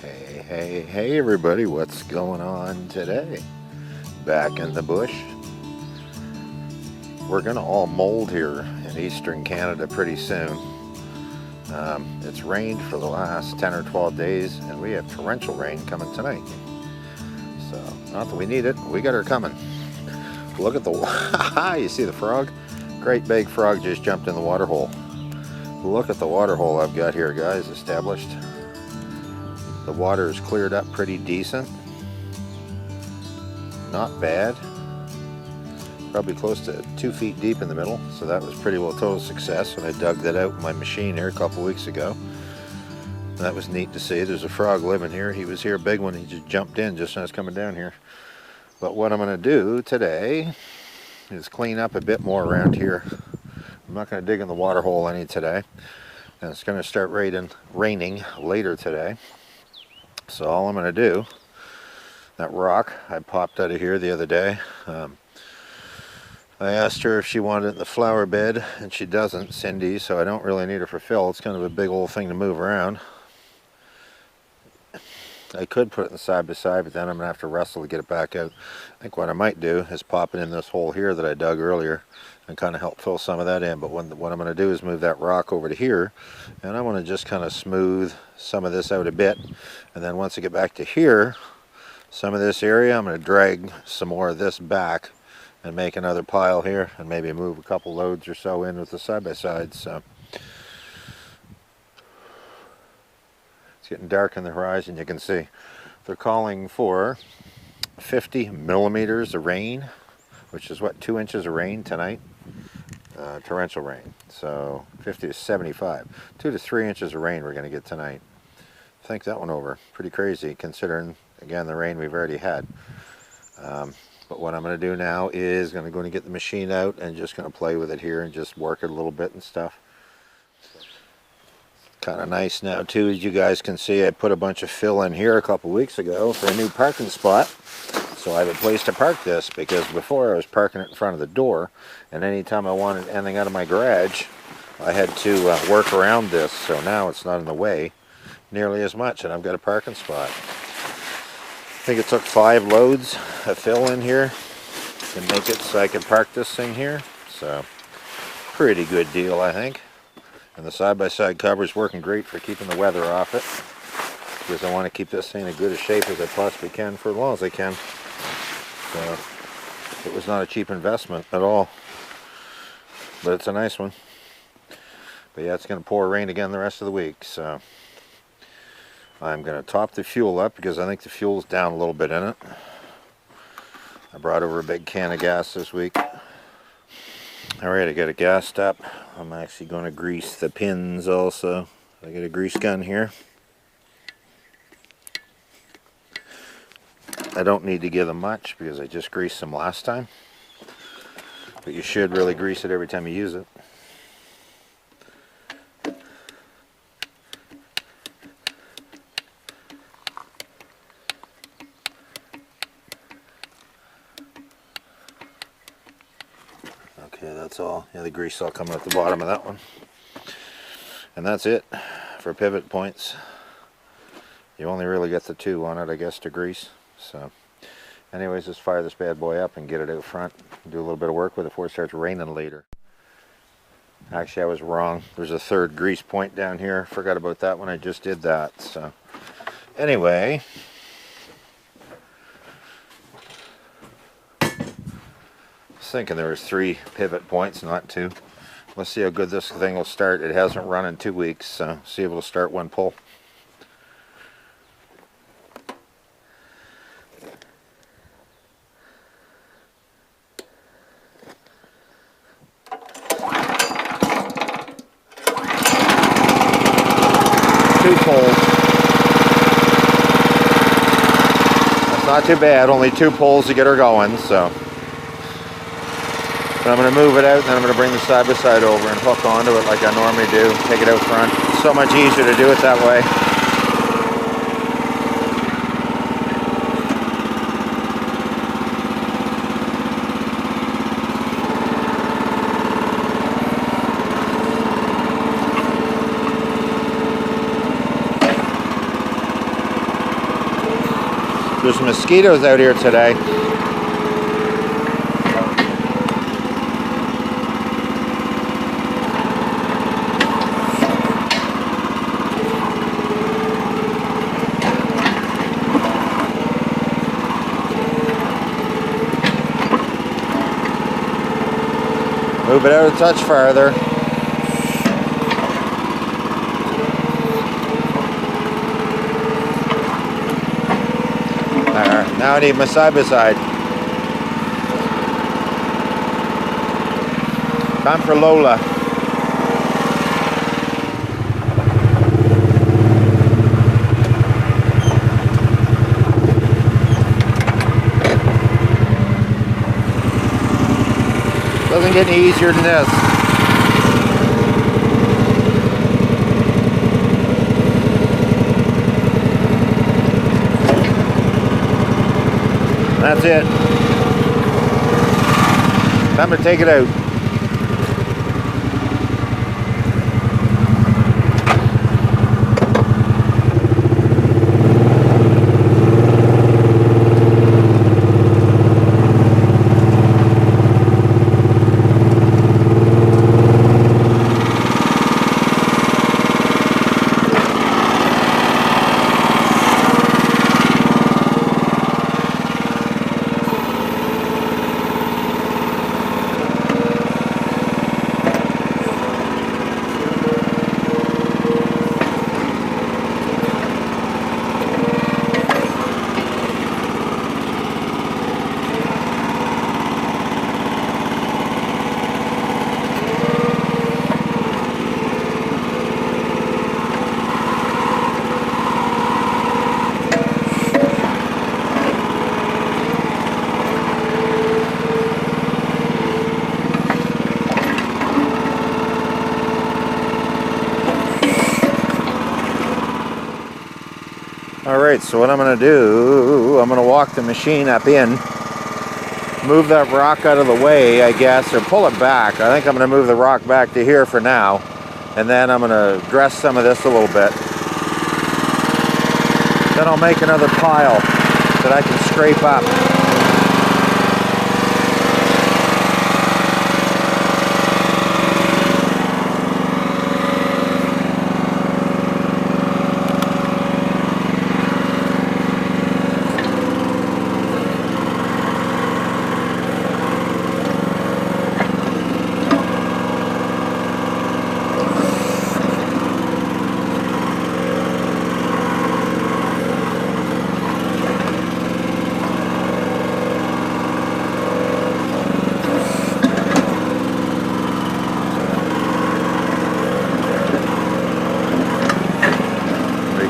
Hey everybody, what's going on today? Back in the bush. We're gonna all mold here in eastern Canada pretty soon. It's rained for the last 10 or 12 days and we have torrential rain coming tonight. So, not that we need it, we got her coming. Look at the, you see the frog? Great big frog just jumped in the water hole. Look at the water hole I've got here, guys, established. The water is cleared up pretty decent. Not bad. Probably close to 2 feet deep in the middle, so that was pretty well total success when I dug that out with my machine here a couple weeks ago. That was neat to see. There's a frog living here. He was here, a big one. He just jumped in just when I was coming down here. But what I'm going to do today is clean up a bit more around here. I'm not going to dig in the water hole any today, and it's going to start raining later today. So all I'm going to do, that rock I popped out of here the other day, I asked her if she wanted it in the flower bed, and she doesn't, Cindy, so I don't really need her for fill. It's kind of a big old thing to move around. I could put it in side by side, but then I'm going to have to wrestle to get it back out. I think what I might do is pop it in this hole here that I dug earlier and kind of help fill some of that in. But what I'm going to do is move that rock over to here, and I want to just kind of smooth some of this out a bit. And then once I get back to here, some of this area, I'm going to drag some more of this back and make another pile here and maybe move a couple loads or so in with the side-by-sides. So it's getting dark on the horizon, you can see. They're calling for 50 millimeters of rain, which is what, 2 inches of rain tonight? Torrential rain. So 50 to 75. 2 to 3 inches of rain we're going to get tonight. Think that one over. Pretty crazy considering, again, the rain we've already had. But what I'm going to do now is going to get the machine out and just going to play with it here and just work it a little bit and stuff. Kind of nice now too, as you guys can see. I put a bunch of fill in here a couple weeks ago for a new parking spot, so I have a place to park this, because before I was parking it in front of the door, and anytime I wanted anything out of my garage I had to work around this. So now it's not in the way nearly as much, and I've got a parking spot. I think it took 5 loads of fill in here to make it so I could park this thing here. So pretty good deal, I think. And the side-by-side cover is working great for keeping the weather off it, because I want to keep this thing in as good a shape as I possibly can for as long as I can. So it was not a cheap investment at all, but it's a nice one. But yeah, it's going to pour rain again the rest of the week, so I'm going to top the fuel up because I think the fuel's down a little bit in it. I brought over a big can of gas this week. Alright, I got it gassed up. I'm actually going to grease the pins also. I got a grease gun here. I don't need to give them much because I just greased them last time. But you should really grease it every time you use it. Okay, that's all. Yeah, the grease all coming at the bottom of that one. And that's it for pivot points. You only really get the 2 on it, I guess, to grease. So anyways, just fire this bad boy up and get it out front. Do a little bit of work with it before it starts raining later. Actually, I was wrong. There's a 3rd grease point down here. Forgot about that when I just did that. So anyway, thinking there was 3 pivot points, not 2. Let's see how good this thing will start. It hasn't run in 2 weeks, so see if it'll start one pull. Two pulls. That's not too bad. Only 2 pulls to get her going, so. I'm going to move it out, and then I'm going to bring the side-by-side over and hook onto it like I normally do. Take it out front. It's so much easier to do it that way. There's mosquitoes out here today. Move it out a touch farther. There. Now I need my side-by-side. Time for Lola. Doesn't get any easier than this. That's it. Time to take it out. Alright, so what I'm going to do, I'm going to walk the machine up in, move that rock out of the way, I guess, or pull it back. I think I'm going to move the rock back to here for now, and then I'm going to dress some of this a little bit. Then I'll make another pile that I can scrape up.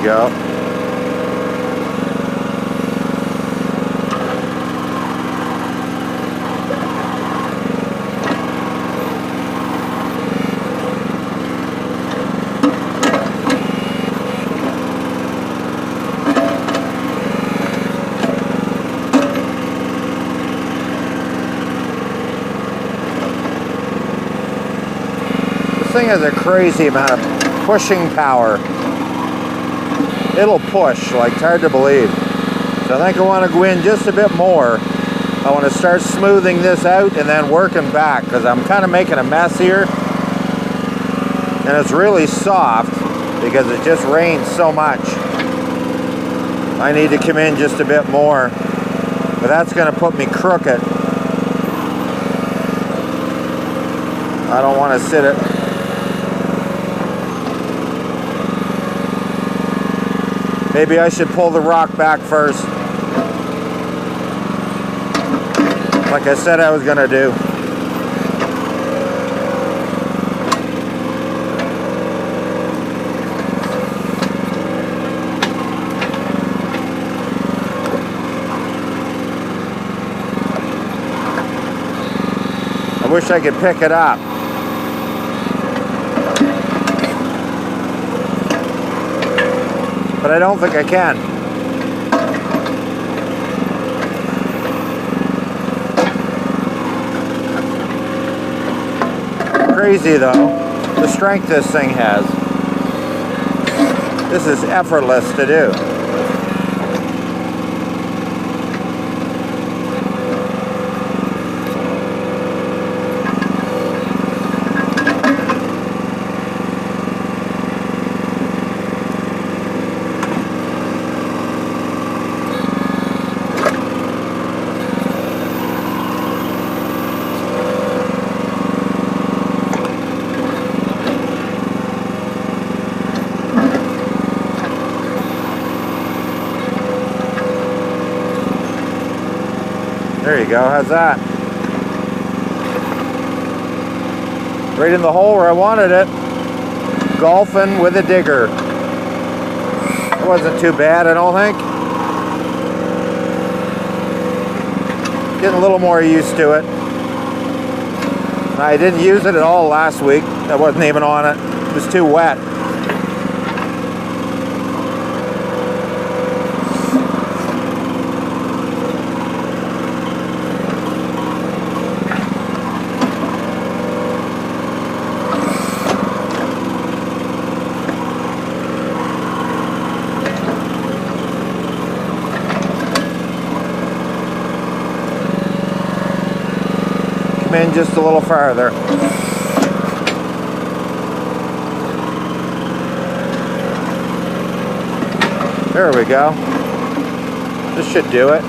Go. This thing has a crazy amount of pushing power. It'll push, like, it's hard to believe. So I think I want to go in just a bit more. I want to start smoothing this out and then working back, because I'm kind of making a mess here. And it's really soft because it just rained so much. I need to come in just a bit more, but that's going to put me crooked. I don't want to sit it. Maybe I should pull the rock back first, like I said I was going to do. I wish I could pick it up. But I don't think I can. Crazy though, the strength this thing has. This is effortless to do. There you go, how's that? Right in the hole where I wanted it. Golfing with a digger. It wasn't too bad, I don't think. Getting a little more used to it. I didn't use it at all last week. I wasn't even on it. It was too wet. In just a little farther. There we go. This should do it.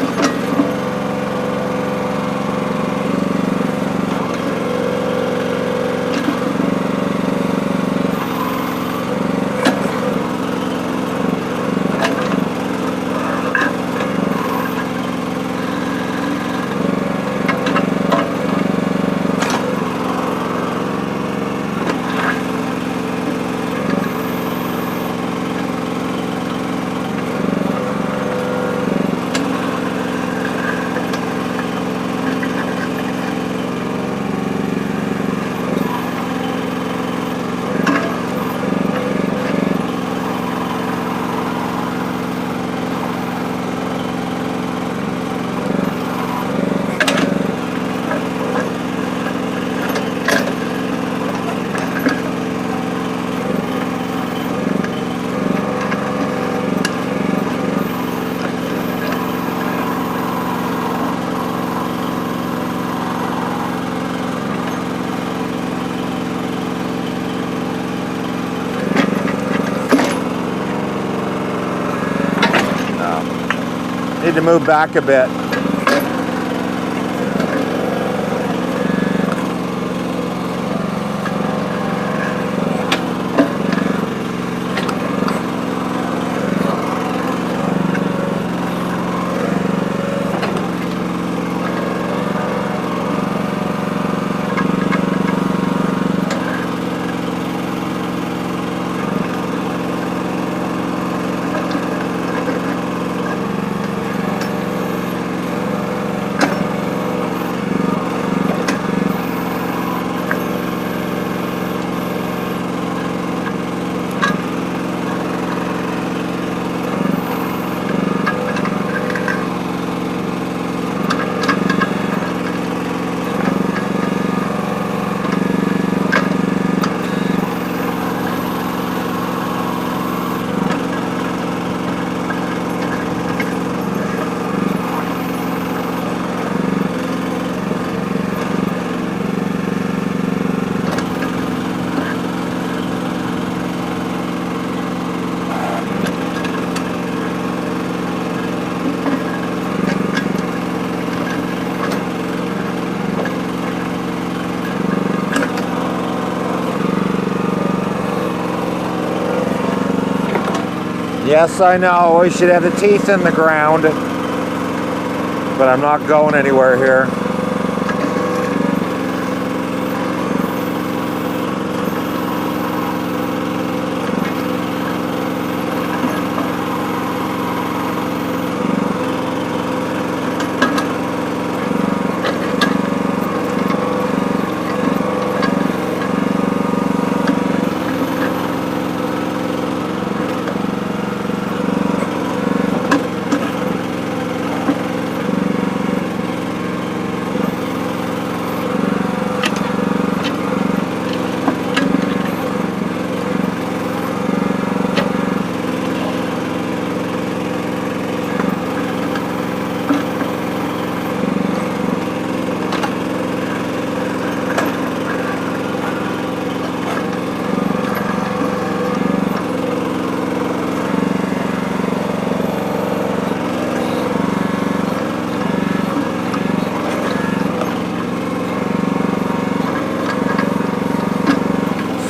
Need to move back a bit. Yes, I know, we should have the teeth in the ground, but I'm not going anywhere here.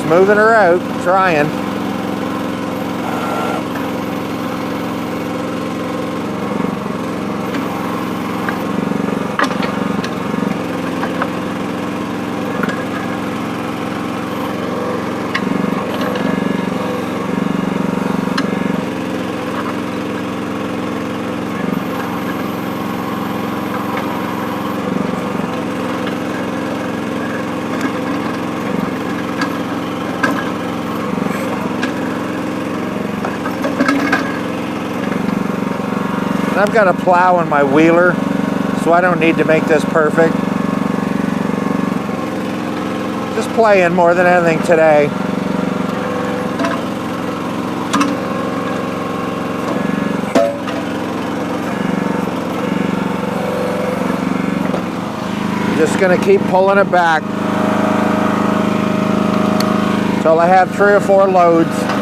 Smoothing her out, trying. And I've got a plow in my wheeler, so I don't need to make this perfect. Just playing more than anything today. Just going to keep pulling it back until I have 3 or 4 loads.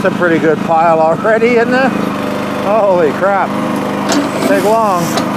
That's a pretty good pile already, isn't it? Holy crap. It'll take long.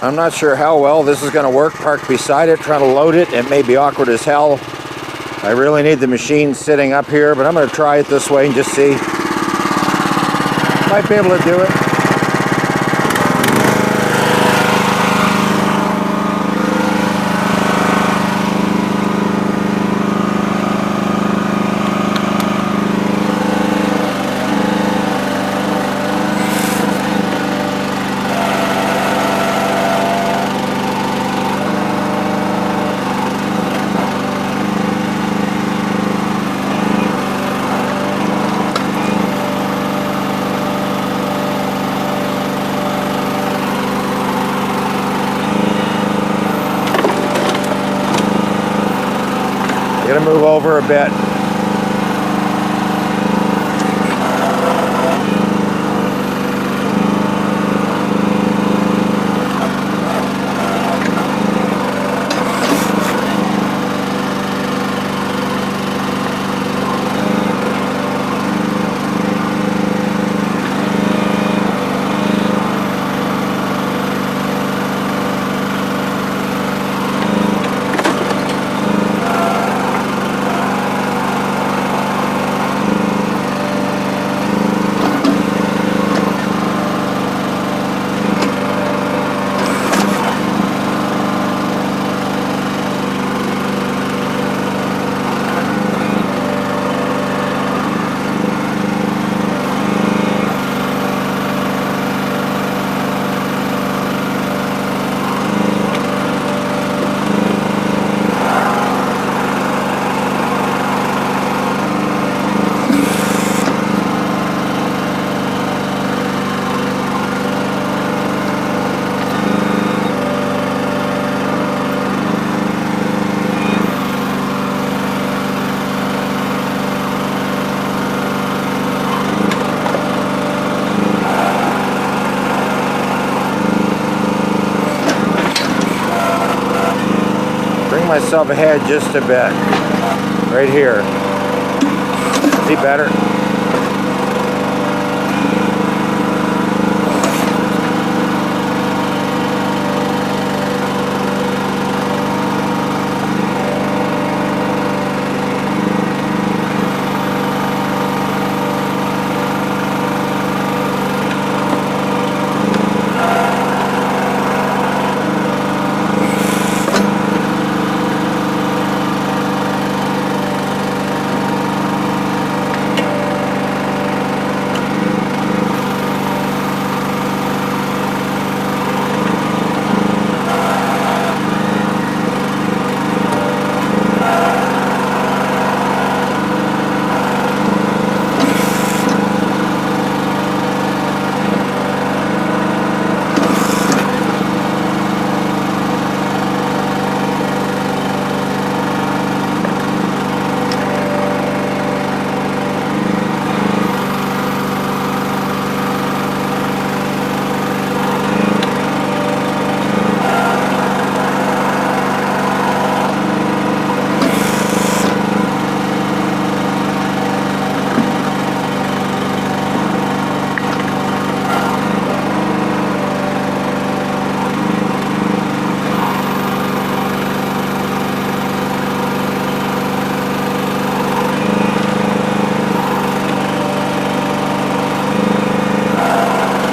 I'm not sure how well this is going to work parked beside it, trying to load it. It may be awkward as hell. I really need the machine sitting up here, but I'm going to try it this way and just see. Might be able to do it. Gonna move over a bit. myself ahead just a bit. Right here. See better?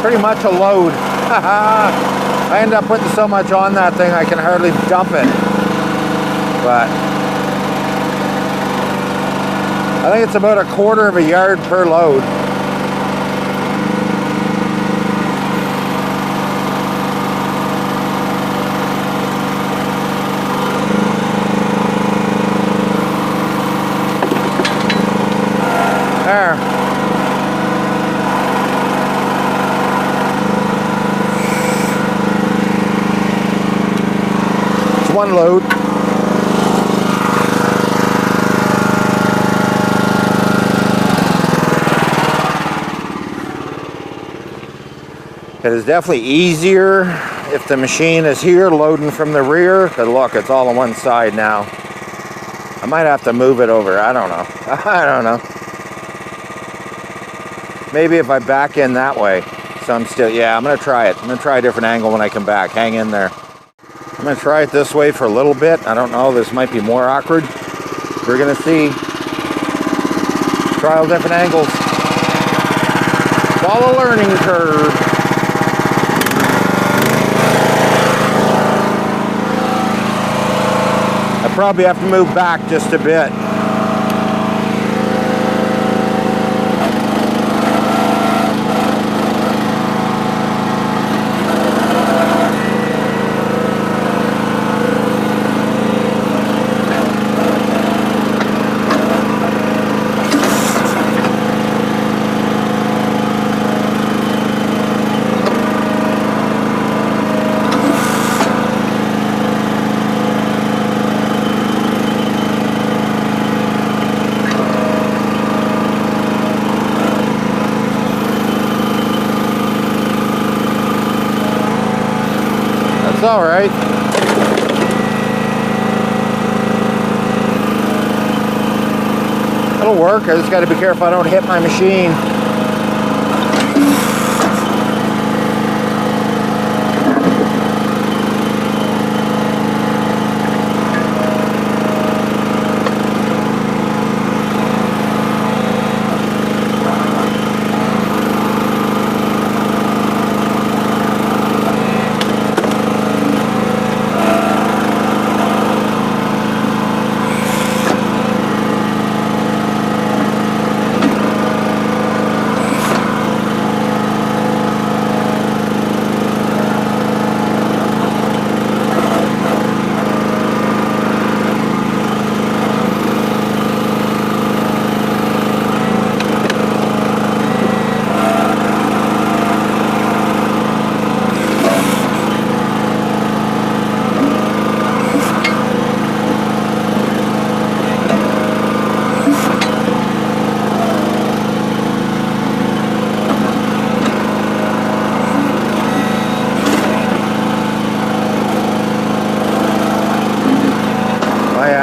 Pretty much a load. I end up putting so much on that thing I can hardly dump it. But I think it's about 1/4 of a yard per load. There. One load. It is definitely easier if the machine is here loading from the rear, because look, it's all on one side now. I might have to move it over. I don't know. I don't know. Maybe if I back in that way. So I'm still, yeah, I'm going to try it. I'm going to try a different angle when I come back. Hang in there. I'm going to try it this way for a little bit. I don't know, this might be more awkward. We're going to see. Trial different angles. It's all a learning curve. I probably have to move back just a bit. All right. It'll work. I just got to be careful I don't hit my machine.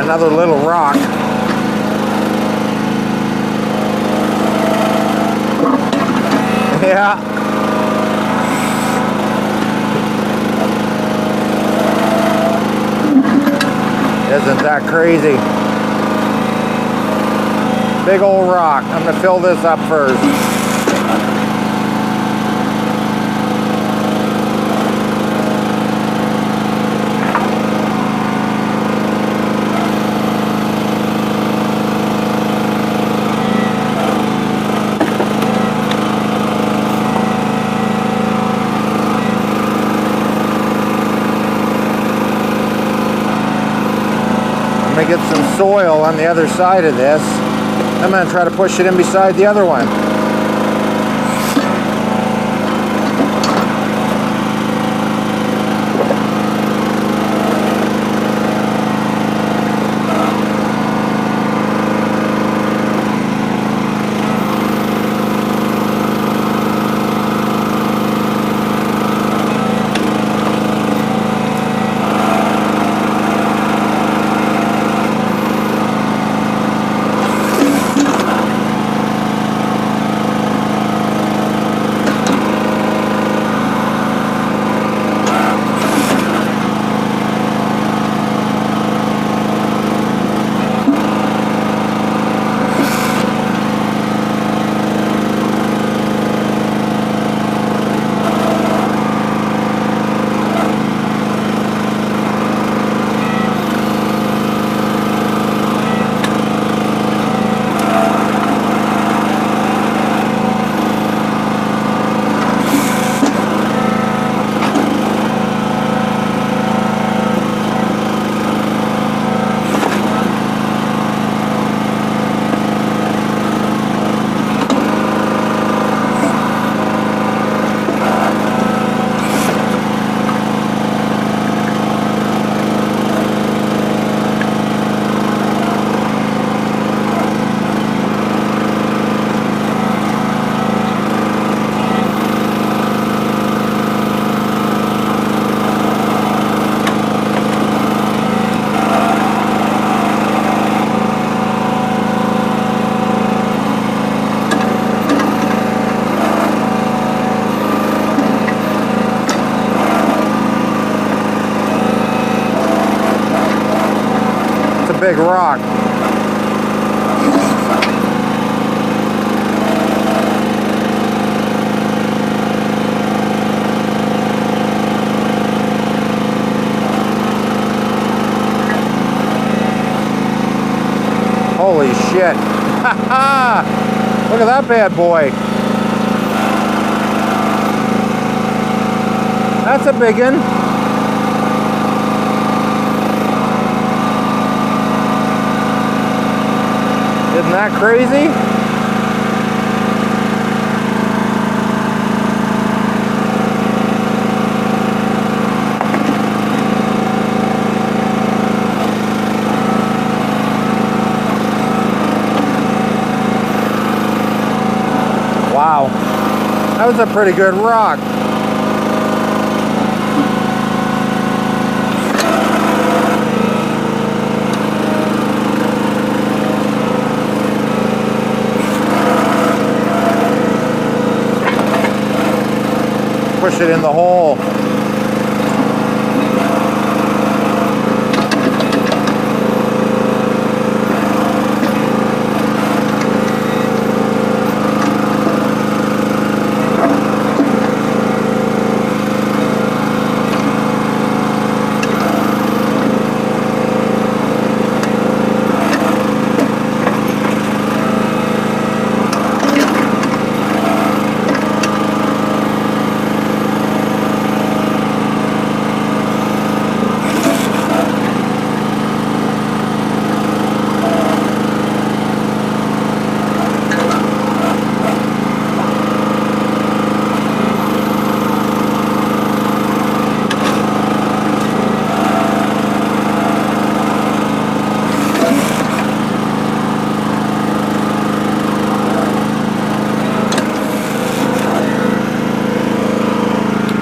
another little rock. Yeah. Isn't that crazy? Big old rock. I'm going to fill this up first. I'm going to get some soil on the other side of this. I'm going to try to push it in beside the other one. Big rock. Holy shit. Look at that bad boy. That's a big one. Isn't that crazy? Wow, that was a pretty good rock. Push it in the hole.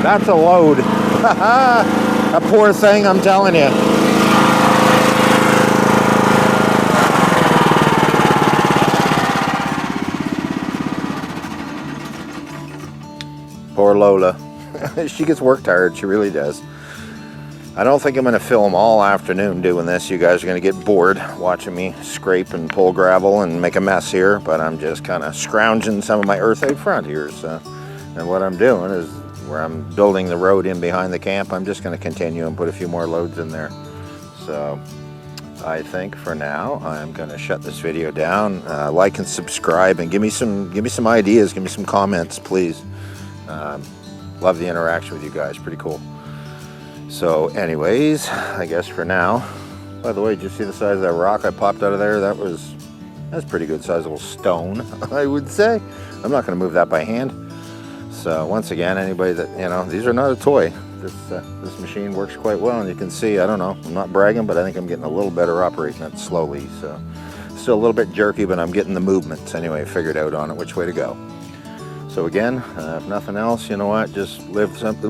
That's a load. A poor thing, I'm telling you. Poor Lola. She gets worked hard, she really does. I don't think I'm going to film all afternoon doing this. You guys are going to get bored watching me scrape and pull gravel and make a mess here, but I'm just kind of scrounging some of my earth out front here. So, and what I'm doing is, where I'm building the road in behind the camp, I'm just going to continue and put a few more loads in there. So I think for now I'm going to shut this video down. Like and subscribe, and give me some ideas, give me some comments, please. Love the interaction with you guys, pretty cool. So anyways, I guess for now, by the way, did you see the size of that rock I popped out of there? That's pretty good sizable stone, I would say. I'm not going to move that by hand. So once again, anybody that, you know, these are not a toy. This machine works quite well, and you can see, I don't know, I'm not bragging, but I think I'm getting a little better operating it slowly. So still a little bit jerky, but I'm getting the movements anyway figured out on it, which way to go. So again, if nothing else, you know what, just live simply.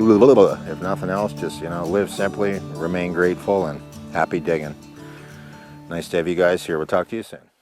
If nothing else, just, you know, live simply, remain grateful, and happy digging. Nice to have you guys here. We'll talk to you soon.